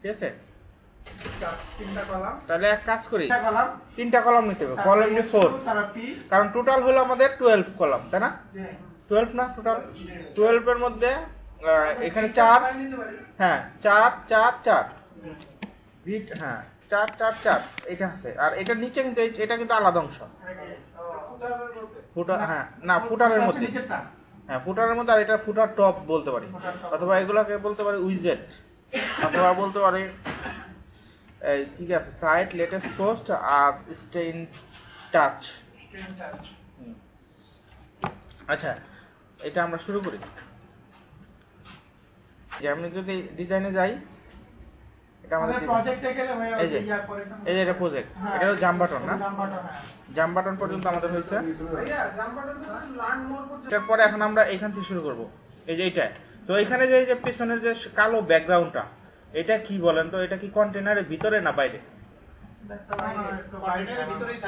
ঠিক আছে তিনটা কলাম, তাহলে এক কাজ করি তিনটা কলাম নিতে হবে কলাম দিয়ে 4 কারণ টোটাল হলো আমাদের 12 কলাম তাই না 12 না টোটাল 12 এর মধ্যে এখানে 4 হ্যাঁ 4 4 4 বিট হ্যাঁ 4 4 4 এটা আছে আর এটা নিচে কিন্তু এটা কিন্তু আলাদা অংশ ফুটার হ্যাঁ না ফুটারের মধ্যে হ্যাঁ ফুটারের মধ্যে আর এটা ফুটার টপ বলতে পারি অথবা এগুলাকে বলতে পারি উইজেট অথবা বলতে পারি এই ঠিক আছে সাইট লেটেস্ট পোস্ট আর স্টে ইন টাচ আচ্ছা এটা আমরা শুরু করি যে আমি যদি ডিজাইনে যাই এটা আমাদের প্রজেক্টে গেলে ভাই এই যে এটা প্রজেক্ট এটা হলো জাম্প বাটন না জাম্প বাটন পর্যন্ত আমাদের হয়েছে ভাইয়া জাম্প বাটন তো লার্ন মোর পর্যন্ত তারপরে এখন আমরা এখান থেকে শুরু করব এই যে এটা তো এখানে যে পিছনের যে কালো ব্যাকগ্রাউন্ডটা এটা কি বলেন তো এটা কি কন্টেনারের ভিতরে না বাইরে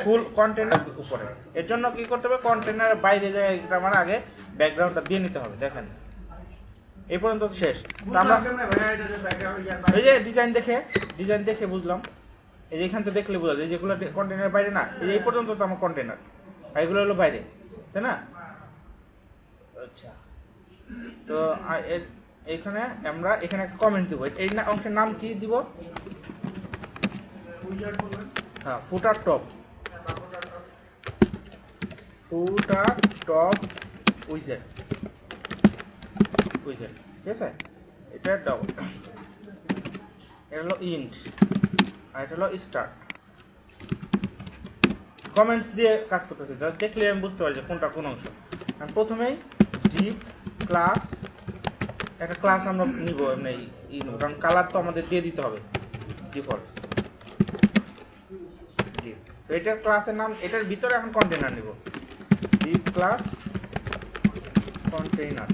ফুল কন্টেনার উপরে এর জন্য কি করতে হবে কন্টেনারের বাইরে যায় এটা আমার আগে ব্যাকগ্রাউন্ডটা দিয়ে নিতে হবে দেখেন এই পর্যন্ত শেষ আমরা এই যে ডিজাইন দেখে বুঝলাম এই যে এখান থেকে দেখলে বোঝা যায় যেগুলো কন্টেনারের বাইরে না এই পর্যন্ত তো আমার কন্টেনার আর এগুলো হলো বাইরে তাই না আচ্ছা তো এখানে আমরা এখানে কমেন্ট দিব এই অংশের নাম কি দিব হ্যাঁ ফুটার টপ উইজেট ঠিক আছে এটা দাও এটা হলো ইন্ট আর এটা হলো স্টার্ট কমেন্টস দিয়ে কাজ করতেছি দেখলে আমি বুঝতে পারি যে কোনটা কোন অংশ প্রথমেই ডিপ ক্লাস একটা ক্লাস আমরা নিব এমনি কারণ কালার তো আমাদের দিয়ে দিতে হবে ডিফল্ট তো এটার ক্লাসের নাম এটার ভিতরে এখন কন্টেইনার নিব ডিপ ক্লাস কন্টেইনার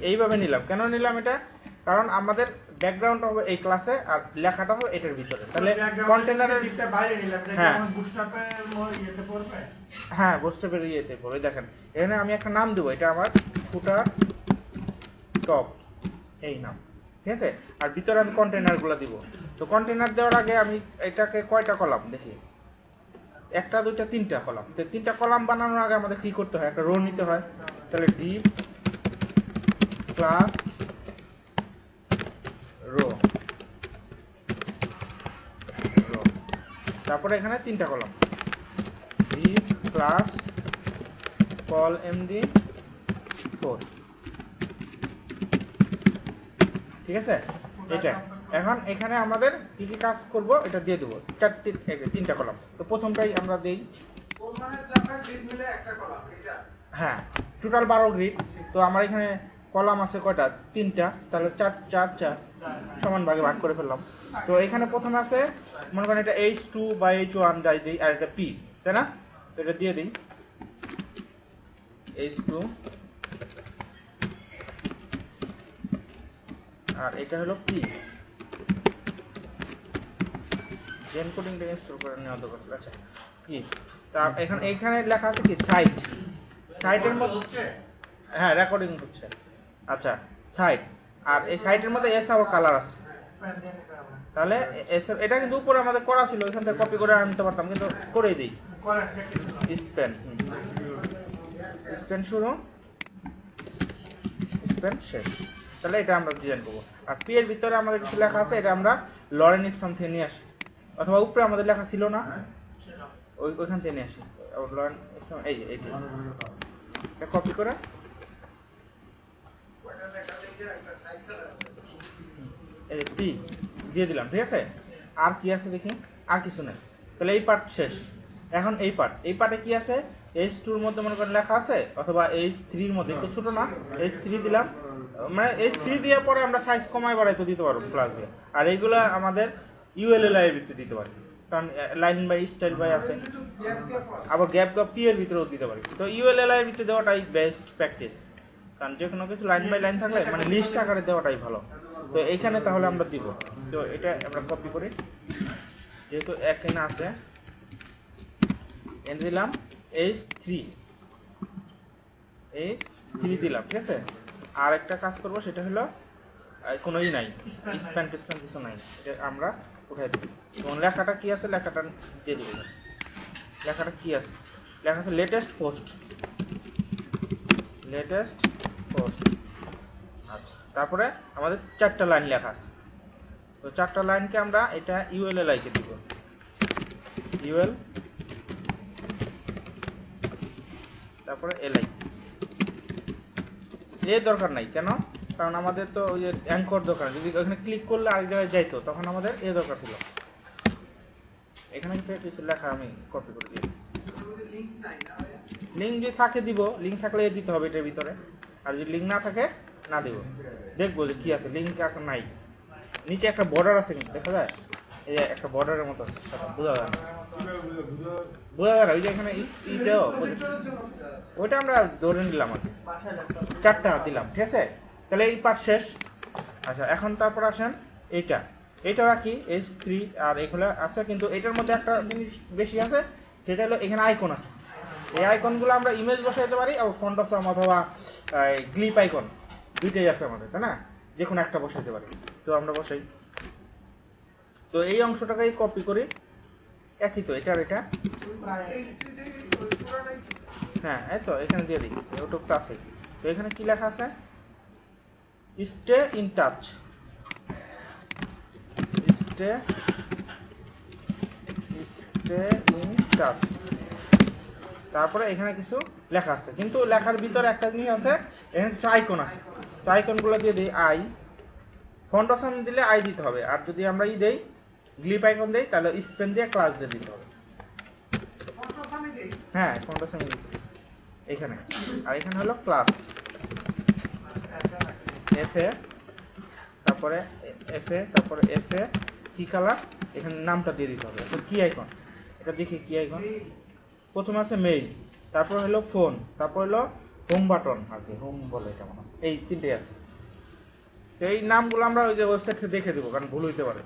এইভাবে নিলাম কেন নিলাম এটা কারণ আমাদের ব্যাকগ্রাউন্ড হবে এই ক্লাসে আর লেখাটা হবে এটার ভিতরে তাহলে কন্টেইনারের ডিপটা বাইরে নিলাম হ্যাঁ বুটস্ট্র্যাপের ইয়েতে পড়বে হ্যাঁ বুটস্ট্র্যাপের ইয়েতে পড়বে দেখেন এখানে আমি একটা নাম দেব এটা আমার ফুটার টপ এই নাম ঠিক আছে আর ভিতরে আমি কন্টেইনারগুলো দিব তো কন্টেইনার দেওয়ার আগে আমি এটাকে কয়টা কলাম দেখি একটা দুইটা তিনটা কলাম তো তিনটা কলাম বানানোর আগে আমাদের কি করতে হয় একটা রো নিতে হয় তাহলে ডিপ ক্লাস রো তারপরে এখানে তিনটা column deep class call MD 4 ঠিক আছে এটা এখন এখানে আমাদের কি কি কাজ করব এটা দিয়ে দেব তিনটা কলাম তো প্রথমটাই আমরা দেই মানে চারটা গ্রিড মিলে একটা কলাম এটা হ্যাঁ টোটাল 12 গ্রিড তো আমার এখানে কলাম আছে কয়টা তিনটা তাহলে 4 4 4 সমান ভাগে ভাগ করে ফেললাম তো এখানে প্রথমে আছে মনে করেন এটা H2 বা H1 যাই দেই আর এটা P তাই না তো এটা দিয়ে দেই H2 আর এটা হলো P জেন কোডিংটা ইনস্টল করে নেওয়া দরকার আচ্ছা কি তার এখানে লেখা আছে কি সাইটের মধ্যে হচ্ছে হ্যাঁ রেকর্ডিং হচ্ছে আচ্ছা সাইট আর এই সাইটের মধ্যে এস আবার কালার আছে তাহলে এটা কিন্তু উপরে আমাদের করা ছিল এখান থেকে কপি করে আনতে পারতাম কিন্তু করেই দিই স্পেন শুরু স্পেন শেষ তাহলে এটা আমরা ডিজাইন করবো আর পি এর ভিতরে আমাদের কিছু লেখা আছে এটা আমরা লরেন ইপসন থেকে নিয়ে আসি অথবা উপরে আমাদের লেখা ছিল না ওইখান থেকে নিয়ে আসি লরেন ইপসন এই যে এইটা কপি করে এই পি দিয়ে দিলাম ঠিক আছে আর কি আছে দেখি আর কিছু নেই তাহলে এই পার্ট শেষ এখন এই পার্টে কি আছে H2 এর মধ্যে মনে করেন লেখা আছে অথবা H3 এর মধ্যে একটু ছোট না H3 দিলাম মানে H3 দেওয়ার পরে আমরা সাইজ কমায় বাড়াই তো দিতে পারবো প্লাস দিয়ে আর এইগুলা আমাদের ULLI এর ভিতরে দিতে পারি কারণ লাইন বাই স্টাইল বাই আছে আবার গ্যাপ পি এর ভিতরেও দিতে পারি তো ULLI এর ভিতরে দেওয়াটাই বেস্ট প্র্যাকটিস কারণ যে কোনো কিছু লাইন বাই লাইন থাকলে মানে লিস্ট আকারে দেওয়াটাই ভালো তো এইখানে তাহলে আমরা দিব তো এটা আমরা কপি করি যেহেতু এখানে আছে এনে দিলাম H3 দিলাম ঠিক আছে আর একটা কাজ করব সেটা হলো কোনোই নাই, স্প্যান টিস্প্যান কিছু নাই, এটা আমরা উঠাই দিই। এবং লেখাটা কি আছে, লেখাটা দিয়ে দিব। লেখাটা কি আছে, লেখা আছে লেটেস্ট পোস্ট। আচ্ছা, তারপরে আমাদের 4টা লাইন লেখা আছে। তো 4টা লাইনকে আমরা এটা ULLI কে দিব। UL তারপরে LI দরকার নাই কেন, কারণ আমাদের তো ওই যে অ্যাঙ্কর দরকার, যদি ওখানে ক্লিক করলে আরেক জায়গায় যাইতো তখন আমাদের দরকার ছিল। এখানে কিছু লেখা আমি কপি করে দিই। লিঙ্ক যদি থাকে দিব, লিঙ্ক থাকলে দিতে হবে এটার ভিতরে, আর যদি লিঙ্ক না থাকে না দেব। দেখবো যে কি আছে, লিঙ্ক এখন নাই। নিচে একটা বর্ডার আছে কিন্তু দেখা যায়, এই যে একটা বর্ডারের মতো আছে, বোঝা যায় না, ওই যে এখানে ওইটা আমরা ধরে নিলাম আর কি, 4টা দিলাম, ঠিক আছে। তাহলে এই পার্ট শেষ। আচ্ছা, এখন তারপর আসেন এইটা কি H3 আর এগুলো আছে, কিন্তু এটার মধ্যে একটা জিনিস বেশি আছে, সেটা হলো এখানে আইকন আছে। এই আইকনগুলো আমরা ইমেজ বসাইতে পারি, আর ফন্ট অফ অথবা গ্লিপ আইকন দুইটাই আছে আমাদের, তাই না, যে কোনো একটা বসাইতে পারি। তো আমরা বসাই, তো এই অংশটাকেই কপি করি, একই তো এটা হ্যাঁ, এই তো এখানে দিয়ে দিই, ইউটিউবটা আছে। তো এখানে কি লেখা আছে, স্টে ইন টাচ, তারপরে এখানে কিছু লেখা আছে, কিন্তু লেখার ভিতরে একটা জিনিস আছে, এখানে কিছু আইকন আছে। তো আইকনগুলো দিয়ে দিই ফন্ট অপশন দিলে দিতে হবে, আর যদি আমরা দেই গ্লিপ আইকন দেই তাহলে স্পেন দিয়ে ক্লাস দিয়ে দিতে হবে। হ্যাঁ, ফন্ট অপশন এখানে, আর এখানে হলো ক্লাস তারপরে কি কালার, এখানে নামটা দিয়ে দিতে হবে। তো কি আইকন, এটা দেখি কি আইকন। প্রথমে আছে মেইল, তারপর হলো ফোন, তারপর হলো হোম বাটন, আর কি হোম বলে এটা মনে হয়, এই 3টে আছে। তো এই নামগুলো আমরা ওই যে ওয়েবসাইট থেকে দেখে দেবো, কারণ ভুল হইতে পারে।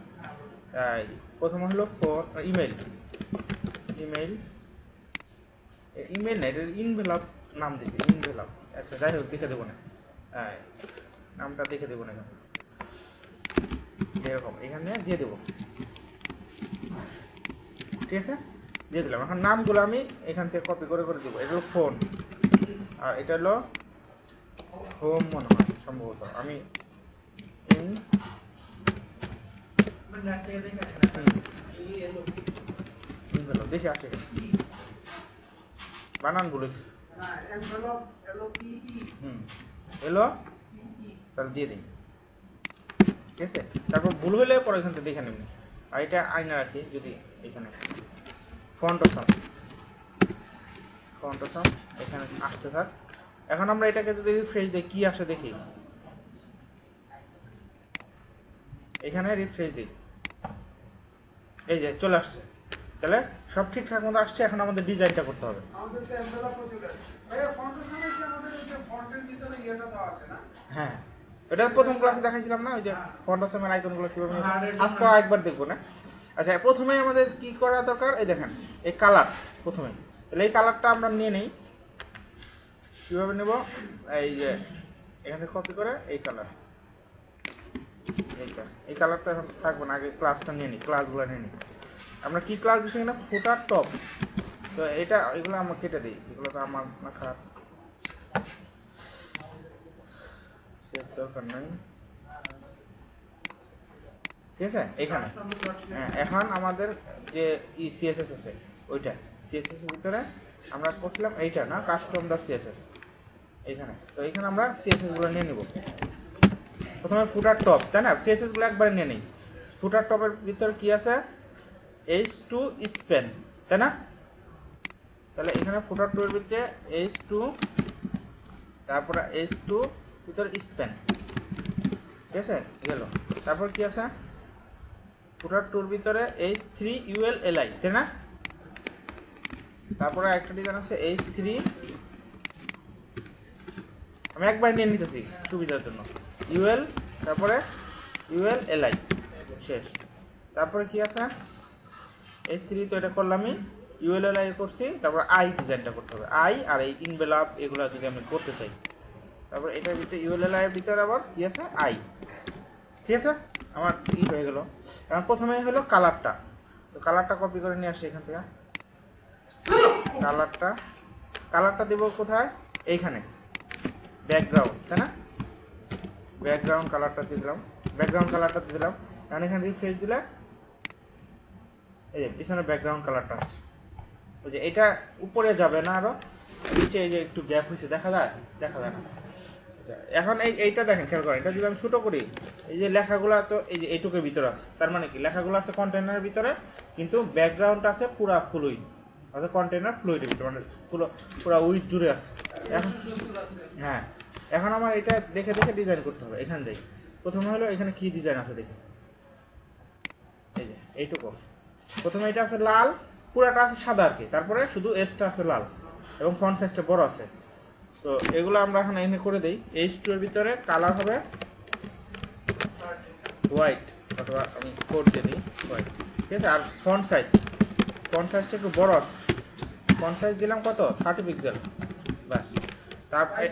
প্রথমে হলো ফোন, ইমেল না, এটা ইনভেলপ নাম দিয়েছি, ইনভেলপ। আচ্ছা, যাই হোক দেখে দেবো না, নামটা দেখে দেবো না, এরকম এখানে দিয়ে দেবো, ঠিক আছে, দিয়ে দিলাম। এখন নামগুলো আমি এখান থেকে কপি করে দিব। এটা হলো ফোন, আর এটা হলো হোম মনে হয় সম্ভবত, আমি দেখে আসে বানান বলেছি, এলো, তাহলে দিয়ে দিই, ঠিক আছে। তারপর ভুল হলে পরে এখান থেকে দেখে নেবেন। আর এটা আয়না রাখি, যদি এখানে ফন্ট অপশন এখানে আসতে থাক। এখন আমরা এটাকে যদি রিফ্রেশ দিই, কি আসে দেখি, এখানে রিফ্রেশ দিই, এই যে চলে আসছে। তাহলে সব ঠিকঠাক মতো আসছে, এখন আমাদের ডিজাইনটা করতে হবে। হ্যাঁ, এটা প্রথম ক্লাসে দেখাইছিলাম না, ওই যে ফন্ট অপশনের আইকনগুলো কিভাবে, আজকে একবার দেখবো না। আচ্ছা, প্রথমে আমাদের কি করা দরকার, এই দেখেন এই কালার প্রথমে, তাহলে এই কালারটা আমরা নিয়ে নিই। কিভাবে নেব, এই যে এখান থেকে কপি করে এই কালার, এই কালারটা এখন থাকবো না, আগে ক্লাসটা নিয়ে নিই, ক্লাসগুলো নিয়ে নিই। আমরা কি ক্লাস দিচ্ছি কিনা, ফুটার টপ। তো এগুলো আমরা কেটে দিই, এগুলো তো আমার না খারাপ, দরকার নাই, ঠিক আছে। এখানে এখন আমাদের যে CSS আছে, ওইটা CSS এর ভিতরে আমরা করছিলাম এইটা না, custom.css, এইখানে। তো এইখানে আমরা CSS গুলো নিয়ে নিব। প্রথমে ফুটার টপ, তাই না, CSS গুলো একবারে নিয়ে নিই। ফুটার টপের ভিতরে কি আছে, H2 স্পেন, তাই না। তাহলে এখানে ফুটার টপের ভিতরে H2, তারপরে H2 ভিতরে স্পেন, ঠিক আছে, গেল। তারপর কি আছে, ফুটার টুর ভিতরে H3 ULLI, তাই না। তারপরে একটা ডিজাইন আছে H3, আমি একবার নিয়ে নিতেছি সুবিধার জন্য, UL, তারপরে ULLI, শেষ। তারপরে কি আছে, H3 তো এটা করলামই, ULLI করছি, তারপর ডিজাইনটা করতে হবে, আর এই ইনভেলপ এগুলো যদি আমি করতে চাই। তারপর এটার ভিতরে ULLI এর ভিতরে আবার কি আছে, ঠিক আছে, আমার হয়ে গেল। এখন প্রথমে হলো কালারটা, তো কালারটা কপি করে নিয়ে আসছি এখান থেকে। কালারটা দেব কোথায়? এইখানে ব্যাকগ্রাউন্ড, তাই না? ব্যাকগ্রাউন্ড কালারটা দিয়ে দিলাম, এখন এখানে রিফ্রেশ দিলে এই যে পিছনে ব্যাকগ্রাউন্ড কালারটা আসছে। ওই যে এটা উপরে যাবে না, আরো নিচে এই যে একটু গ্যাপ হয়েছে, দেখা যায় না। এখন এইটা দেখেন, খেয়াল করেন, এটা যদি আমি ছোটো করি, এই যে লেখাগুলো তো এই যে এইটুকুর ভিতরে আছে, তার মানে কি লেখাগুলো আছে কন্টেনারের ভিতরে, কিন্তু ব্যাকগ্রাউন্ডটা আছে পুরা ফ্লুইড, অর্থাৎ কন্টেনার ফ্লুইডের ভিতরে, মানে পুরো উইথ জুড়ে আছে। এখন হ্যাঁ, এখন আমার এটা দেখে ডিজাইন করতে হবে। এখান থেকে প্রথমে হলো এখানে কি ডিজাইন আছে দেখি, এই যে এইটুকু প্রথমে এটা আছে লাল, পুরাটা আছে সাদা আর কি, তারপরে শুধু এসটা আছে লাল এবং ফন্ট সাইজটা বড় আছে। তো এগুলো আমরা এখন এনে করে দেই। H2 এর ভিতরে কালার হবে হোয়াইট, অথবা আমি কোড দিয়ে দিই হোয়াইট, ঠিক আছে। আর ফন্ট সাইজটা একটু বড় আছে, ফন্ট সাইজ দিলাম কত, 30 পিক্সেল, বাস। তারপরে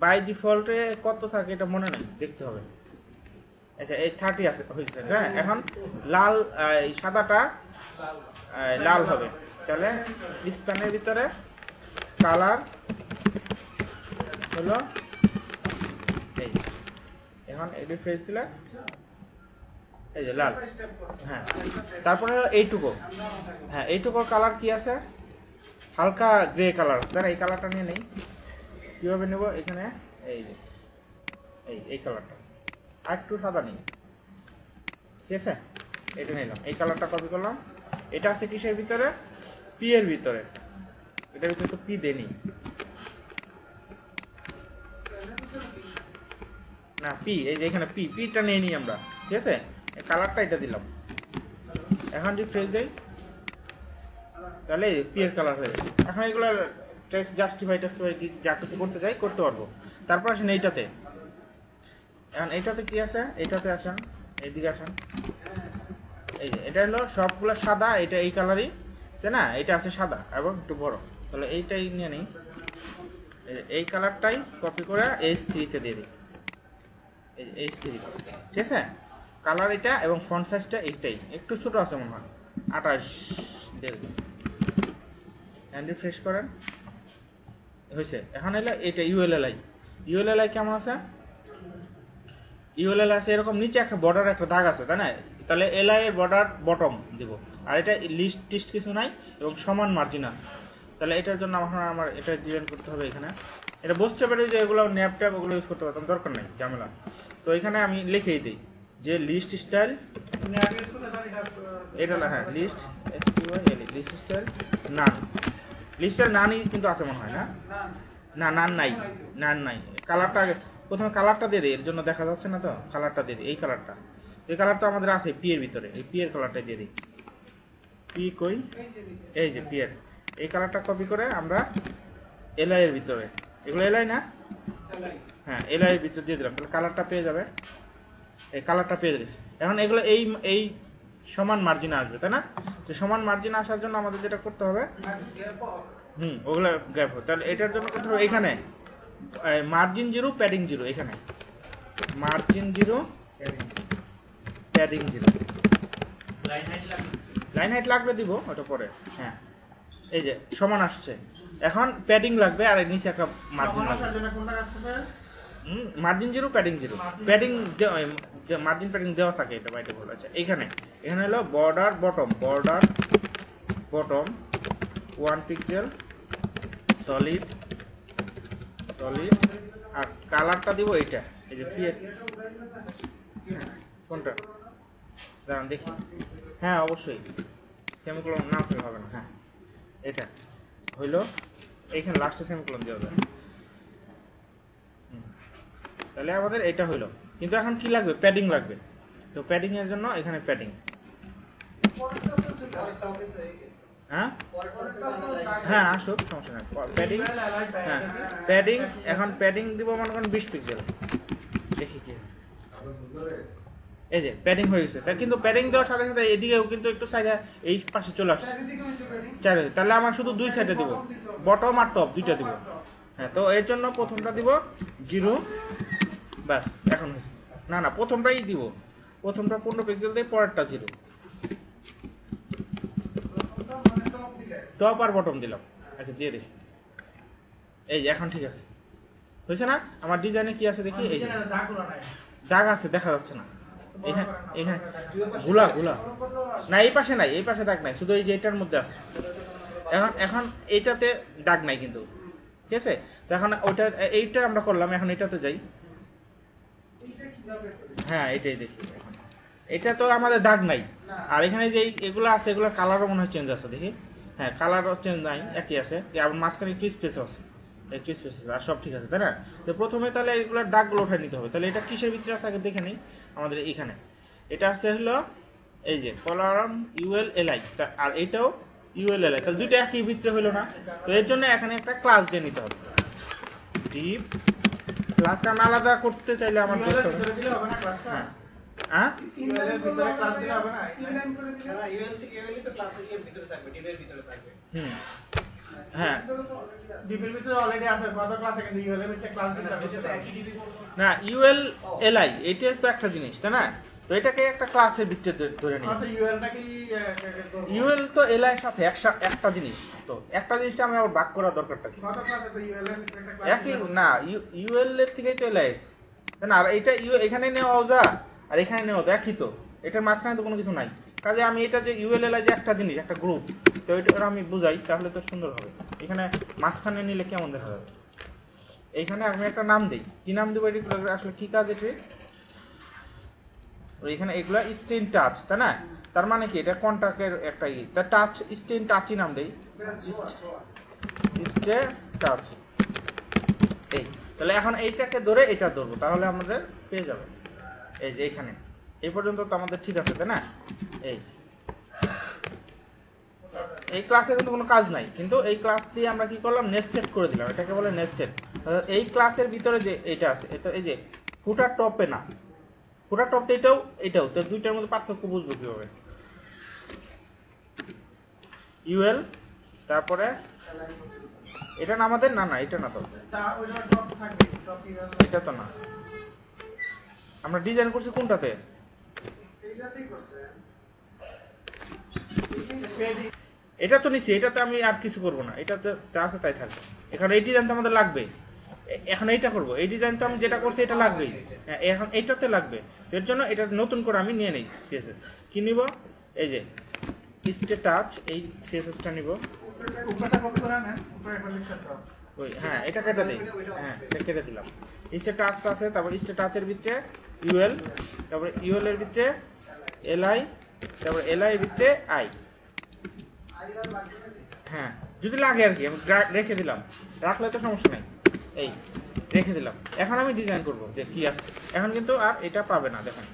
বাই ডিফল্টে কত থাকে এটা মনে নেই, দেখতে হবে। আচ্ছা, এই 30 আছে হয়েছে, হ্যাঁ। এখন লাল, সাদাটা লাল হবে, তাহলে স্প্যানের ভিতরে কালার হলো এই, এখন রিফ্রেশ দিলে এই যে লাল, হ্যাঁ। তারপরে এইটুকুর কালার কি আছে, হালকা গ্রে কালার, তাহলে এই কালারটা নিয়ে নেই। কিভাবে নেব, এখানে এই যে এই কালারটা, আর একটু সাদা নেই, ঠিক আছে। এটা নিলাম, এই কালারটা কপি করলাম। এটা আছে কিসের ভিতরে, পি এর ভিতরে, এটার ভিতরে তো পি দেনি না, পি, এই যে এখানে পিটা নিয়ে নিই আমরা, ঠিক আছে। কালারটা এটা দিলাম, এখন রিফ্রেশ দেই, তাহলে পি এর কালার হয়ে গেছে। এখন এগুলো টেক্সট জাস্টিফাই যা কিছু করতে চাই করতে পারবো। তারপর আসেন এইটাতে, এখন এইটাতে কি আছে, এইটাতে আসেন, এইদিকে আসেন, এই যে এটা হলো সবগুলো সাদা, এটা এই কালারই, তাই না? এটা আছে সাদা এবং একটু বড়, তাহলে এইটাই নিয়ে নিই, এই কালারটাই কপি করে H3-তে দিয়ে দিই, এই H3, ঠিক আছে। কালার এটা এবং ফন্ট সাইজটা এইটাই, একটু ছোট আছে মনে হয়, 28 দিয়ে দিই, রিফ্রেশ করেন, হয়েছে। এখন এলো এটা ইউএলএলআই কেমন আছে, ইউএলএল আছে এরকম, নিচে একটা বর্ডার, একটা দাগ আছে, তাই না? তাহলে এলআই এর বর্ডার বটম দিব, আর এটা লিস্ট টিস্ট কিছু নাই এবং সমান মার্জিন আছে। তাহলে এটার জন্য আমার এটা ডিজাইন করতে হবে। এখানে এটা বুঝতে পারি যে এগুলো ন্যাপ ট্যাপ ওগুলো ইউজ করতে পারতাম, দরকার নেই ঝামেলা। তো এখানে আমি লিখেই দিই যে লিস্ট স্টাইল, এটা হ্যাঁ লিস্ট লিস্ট স্টাইল নান, লিস্টের নানই কিন্তু আছে মনে হয়, না নান নাই। কালারটা আগে প্রথমে কালারটা দিয়ে দিই, এর জন্য দেখা যাচ্ছে না, তো কালারটা দিয়ে দিই, এই কালারটা আমাদের আছে পি এর ভিতরে, এই পি এর কালারটা দিয়ে দিই। পি কই, এই যে পি এর, এই কালারটা কপি করে আমরা এলআই এর ভিতরে, এগুলো এলআই না, হ্যাঁ এলআই এর ভিতরে দিয়ে দিলাম, তাহলে কালারটা পেয়ে যাবে, এই কালারটা পেয়ে যাবে। এখন এগুলো এই সমান মার্জিনে আসবে, তাই না? তো সমান মার্জিনে আসার জন্য আমাদের যেটা করতে হবে, ওগুলো গ্যাপ হবে, তাহলে এটার জন্য করতে হবে এখানে মার্জিন 0 প্যাডিং 0, এখানে মার্জিন 0 প্যাডিং 0, লাইন হাইট লাগবে দিব ওটা পরে, হ্যাঁ। এই যে সমান আসছে, এখন প্যাডিং লাগবে, আর নিচে একটা মার্জিন লাগবে, margin 0 padding 0, padding margin padding দেওয়া থাকে, এটা বাইরে বলা আছে। এখানে হলো বর্ডার বটম 1 পিক্সেল সলিড, আর কালারটা দিব এইটা, এই যে পি, কোনটা দাঁড়ান দেখি, হ্যাঁ অবশ্যই সেমিকোলন না হলে হবে না, হ্যাঁ এটা হইলো, এইখানে লাস্টে সেমিকোলন দেওয়া যায়, তাহলে আমাদের এটা হইলো। কিন্তু এখন কি লাগবে, প্যাডিং লাগবে, তো প্যাডিং এর জন্য এখানে প্যাডিং, হ্যাঁ আসুক, সমস্যা নাই, প্যাডিং, হ্যাঁ প্যাডিং, এখন প্যাডিং দিব মনে করেন 20 পিক্সেল, দেখি কি, এই যে প্যাডিং হয়ে গেছে। কিন্তু প্যাডিং দেওয়ার সাথে সাথে এদিকেও কিন্তু একটু সাইডে এই পাশে চলে আসছে, তাহলে আমার শুধু 2 সাইডে দিব, বটম আর টপ দুইটা দিব, হ্যাঁ। তো এর জন্য প্রথমটা দিব 0, ব্যাস এখন হয়েছে। না না, প্রথমটাই দিব, প্রথমটা 15 পিক্সেল দিয়ে পরেরটা 0। টপ আর বটম দিলাম। আচ্ছা দিয়ে দেখি, এই যে এখন ঠিক আছে, হয়েছে না? আমার ডিজাইনে কি আছে দেখি, এই যে দাগ আছে, দেখা যাচ্ছে না এখানে, এখানে গুলা গুলা না, এই পাশে নাই, এই পাশে দাগ নাই, শুধু এই যে এটার মধ্যে আছে। এখন এখন এইটাতে দাগ নাই কিন্তু, ঠিক আছে? তো এখন ওইটা, এইটা আমরা করলাম, এখন এটাতে যাই। হ্যাঁ এটাই দেখি এখন, এটা তো আমাদের দাগ নাই, আর এখানে যে এগুলো আছে এগুলোর কালারও মনে হয় চেঞ্জ আছে, দেখি। হ্যাঁ কালারও চেঞ্জ নাই, একই আছে, আবার মাঝখানে একটু স্পেস আছে, একটু স্পেস আছে, আর সব ঠিক আছে, তাই না? তো প্রথমে তাহলে এগুলোর দাগগুলো উঠে নিতে হবে। তাহলে এটা কিসের ভিতরে আছে আগে দেখে নিই। আমাদের এখানে এটা আছে হলো এই যে কলাম ULLI, আর এটাও ULLI, তাহলে দুইটা একই ভিতরে হলো না? তো এর জন্য এখানে একটা ক্লাস দিয়ে নিতে হবে, ডিপ ক্লাস। কারণ আলাদা করতে চাইলে আমার হ্যাঁ হ্যাঁ হুম হ্যাঁ না, ULLI এটা তো একটা জিনিস, তাই না? তো এটাকে একটা ক্লাসের ভিতরে ধরে নিই। UL তো LI এর সাথে একটা জিনিস, তো একটা জিনিসটা আমি আবার ভাগ করার দরকারটা কি? একই না, UL এর থেকেই তো LI এসে, তাই না? আর এটা এখানে নেওয়া যা আর এখানে নেওয়া যা, একই তো, এটার মাঝখানে তো কোনো কিছু নাই। কাজে আমি এটা যে ULLI যে একটা জিনিস, একটা গ্রুপ, তো এটা আমি বুঝাই, তাহলে তো সুন্দর হবে। এখানে মাঝখানে নিলে কেমন দেখা যাবে? এইখানে আমি একটা নাম দিই, কি নাম দেবো? এটা আসলে কি কাজ এটা? এখানে এগুলা স্টেন টাচ, তাই না? তার মানে কি এটা কন্টাক্টের একটা তা টাচ, স্টেন টাচই নাম দেই, স্টে টাচ। এই তাহলে এখন এইটাকে ধরে এটা ধরবো, তাহলে আমাদের পেয়ে যাবে। এই যে এখানে এই পর্যন্ত তো আমাদের ঠিক আছে, তাই না? এই ক্লাসে কিন্তু কোনো কাজ নাই, কিন্তু এই ক্লাস দিয়ে আমরা কি করলাম, নেস্টেড করে দিলাম, এটাকে বলে নেস্টেড। এই ক্লাসের ভিতরে যে এটা আছে, এটা এই যে ফুটার টপে না, ফুটার টপ এটাও এটাও, তো দুইটার মধ্যে পার্থক্য বুঝবো কিভাবে? UL তারপরে এটা না আমাদের, না না এটা না, তো এটা তো না, আমরা ডিজাইন করছি কোনটাতে? এটা তো নিচ্ছি, এটাতে আমি আর কিছু করবো না, এটাতে যা আছে তাই থাকবে। এখন এই ডিজাইন তো আমাদের লাগবে, এখন এইটা করবো, এই ডিজাইন তো আমি যেটা করছি এটা লাগবেই, এখন এইটাতে লাগবে। এর জন্য এটা নতুন করে আমি নিয়ে নেই CSS। কি নিব? এই যে স্টে টাচ, এই CSS-টা নিব। ওই হ্যাঁ এটা কেটে দিই, হ্যাঁ এটা কেটে দিলাম। স্টে টাচ আছে, তারপর স্টে টাচের ভিতরে UL, তারপরে UL এর ভিতরে LI, তারপর LI এর ভিতরে I। হ্যাঁ যদি লাগে আর কি, আমি রেখে দিলাম, রাখলে তো সমস্যা নাই। এই রেখে দিলাম, এখন আমি ডিজাইন করব যে কি আছে। এখন কিন্তু আর এটা পাবে না, দেখেন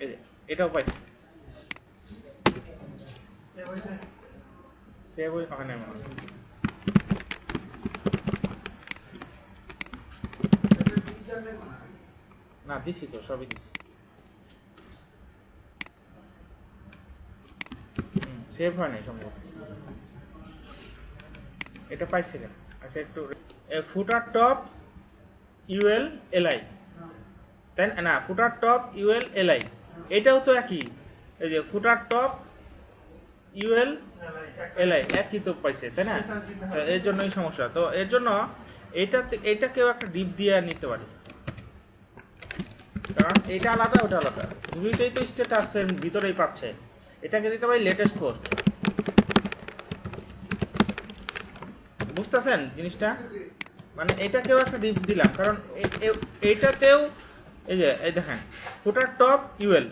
এই যে এটাও পাইছি, সেভ হয়ে ওখানে না দিছি তো, সবই দিছি, সেভ হয় নাই সম্ভব, এটা পাইছিলেন। আচ্ছা একটু ফুটার টপ ULLI, তাই না? ফুটার টপ ULLI এটাও তো একই, এই যে ফুটার টপ ULLI একই তো পাইছে, তাই না? এর জন্যই সমস্যা। তো এর জন্য এটাকেও একটা ডিপ দিয়ে নিতে পারি, কারণ এটা আলাদা ওটা আলাদা, দুইটাই তো স্ট্যাটাসের ভিতরেই পাচ্ছে। এটাকে দিতে পারি লেটেস্ট পোস্ট, বুঝতেছেন জিনিসটা? মানে এটাকেও একটা ডিপ দিলাম, কারণ এইটাতেও এই যে এই দেখেন ফুটার টপ UL,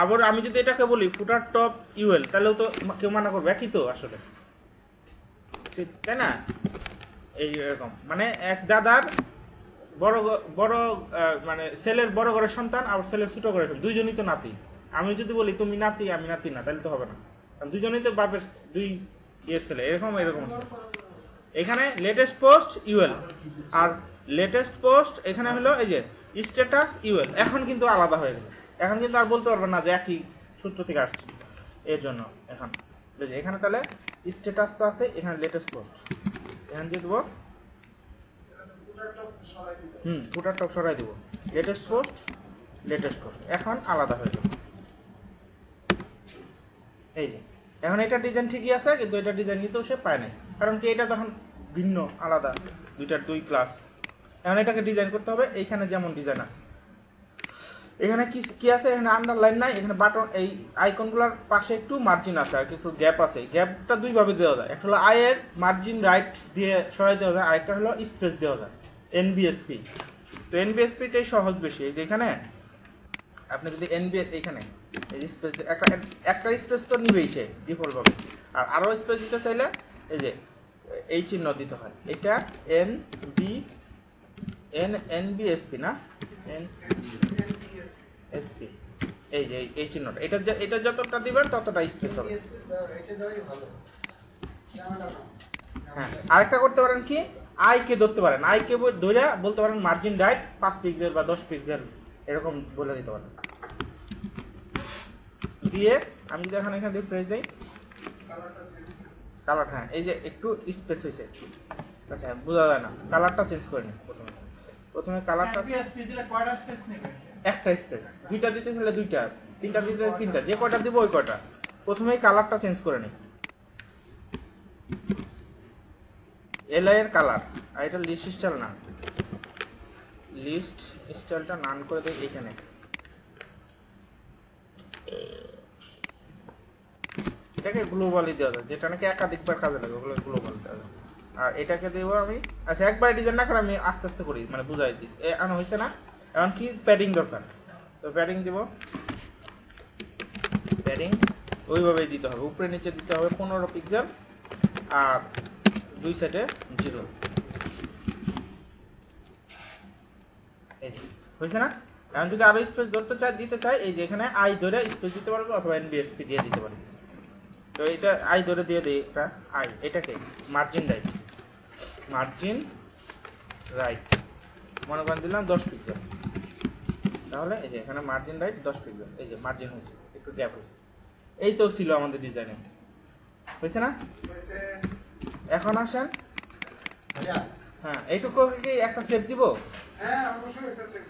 আবার আমি যদি এটাকে বলি ফুটার টপ UL, তাহলেও তো কেউ মানা করবে, একই তো আসলে, তাই না? এইরকম মানে এক দাদার বড় বড় মানে ছেলের বড় ঘরের সন্তান আর ছেলের ছোট ঘরের সন্তান, দুইজনই তো নাতি। আমি যদি বলি তুমি নাতি আমি নাতি না, তাহলে তো হবে না, কারণ দুইজনই তো বাপের দুই ছেলে, এরকম এরকম। এখানে লেটেস্ট পোস্ট UL আর লেটেস্ট পোস্ট এখানে হলো এই যে স্ট্যাটাস UL, এখন কিন্তু আলাদা হয়ে গেল, এখন কিন্তু আর বলতে পারবেন না যে একই সূত্র থেকে আসছে। এর জন্য এখন এখানে তাহলে স্ট্যাটাস তো আছে, এখানে লেটেস্ট পোস্ট, এখানে দিয়ে দেবো ফুটারটা সরাই দিব, লেটেস্ট পোস্ট এখন আলাদা হয়ে যাবে। এই যে এখন এটা ডিজাইন ঠিকই আছে, কিন্তু এটা ডিজাইন কিন্তু সে পায় নাই, কারণ কি এটা তখন ভিন্ন আলাদা, দুইটার দুই ক্লাস। এখন এটাকে ডিজাইন করতে হবে। এইখানে যেমন ডিজাইন আছে, এখানে কি কি আছে, এখানে আন্ডারলাইন নাই, এখানে বাটন, এই আইকনগুলোর পাশে একটু মার্জিন আছে আর কিছু গ্যাপ আছে। গ্যাপটা দুইভাবে দেওয়া যায়, একটা হলো আয়ের মার্জিন রাইট দিয়ে সরাই দেওয়া যায়, আরেকটা হলো স্পেস দেওয়া যায়, এনবিএসপি। তো এনবিএসপিটাই সহজ বেশি। এই যে এখানে আপনি যদি এনবিএস এইখানে এই স্পেস একটা স্পেস তো নিবেই সে ডিফল্ট ভাবে, আর আরো স্পেস দিতে চাইলে এই যে এই চিহ্ন দিতে হয়। এটা এনবিএসপি না, এসপি, এই যে এই চিহ্নটা, এটা যতটা দিবেন ততটা স্পেস হবে। হ্যাঁ, আরেকটা করতে পারেন কি, আইকে ধরতে পারেন, আইকে ধরে বলতে পারেন মার্জিন রাইট 5 পিক্সেল বা 10 পিক্সেল এরকম বলে দিতে পারেন। দিয়ে আমি যদি এখন এখানে রিফ্রেশ দেই, কালার, হ্যাঁ এই যে একটু স্পেস হয়েছে, আচ্ছা বোঝা যায় না, কালারটা চেঞ্জ করে নিন। প্রথমে কালারটা একটা স্পেস, দুইটা দিতে চাইলে দুইটা, তিনটা দিতে চাইলে তিনটা, যে কয়টা দিব ওই কয়টা। প্রথমেই কালারটা চেঞ্জ করে নিই, এলআই এর কালার, আর এটা লিস্ট স্টাইল না, লিস্ট স্টাইলটা নান করে দেই এখানে। এটাকে গ্লোবালি দেওয়া যায়, যেটা নাকি একাধিকবার কাজে লাগে ওগুলো গ্লোবাল দেওয়া যায়। আর এটাকে দেবো আমি, আচ্ছা একবার ডিজাইন না করে আমি আস্তে আস্তে করি, মানে বুঝাই দিই। এখন হয়েছে না, এখন কি প্যাডিং দরকার, তো প্যাডিং দিব, প্যাডিং ওইভাবেই দিতে হবে, উপরে নিচে দিতে হবে 15 পিক্সেল, আর দুই সাইডে 0। এই হয়েছে না। এখন যদি আরো স্পেস ধরতে চাই, দিতে চাই, এই যে এখানে আই ধরে স্পেস দিতে পারবে, অথবা এনবিএসপি দিয়ে দিতে পারবে। তো এটা আই ধরে দিয়ে দিই, একটা আই, এটাকে মার্জিন রাইট মনে করেন দিলাম 10 পিক্সেল, তাহলে এই যে এখানে মার্জিন রাইট 10 পিক্সেল, এই যে মার্জিন হয়েছে, একটু গ্যাপ হয়েছে। এই তো ছিল আমাদের ডিজাইনে, হয়েছে না। এখন আসেন, হ্যাঁ এইটুকু কি একটা সেভ দিব? হ্যাঁ অবশ্যই এটা সেভ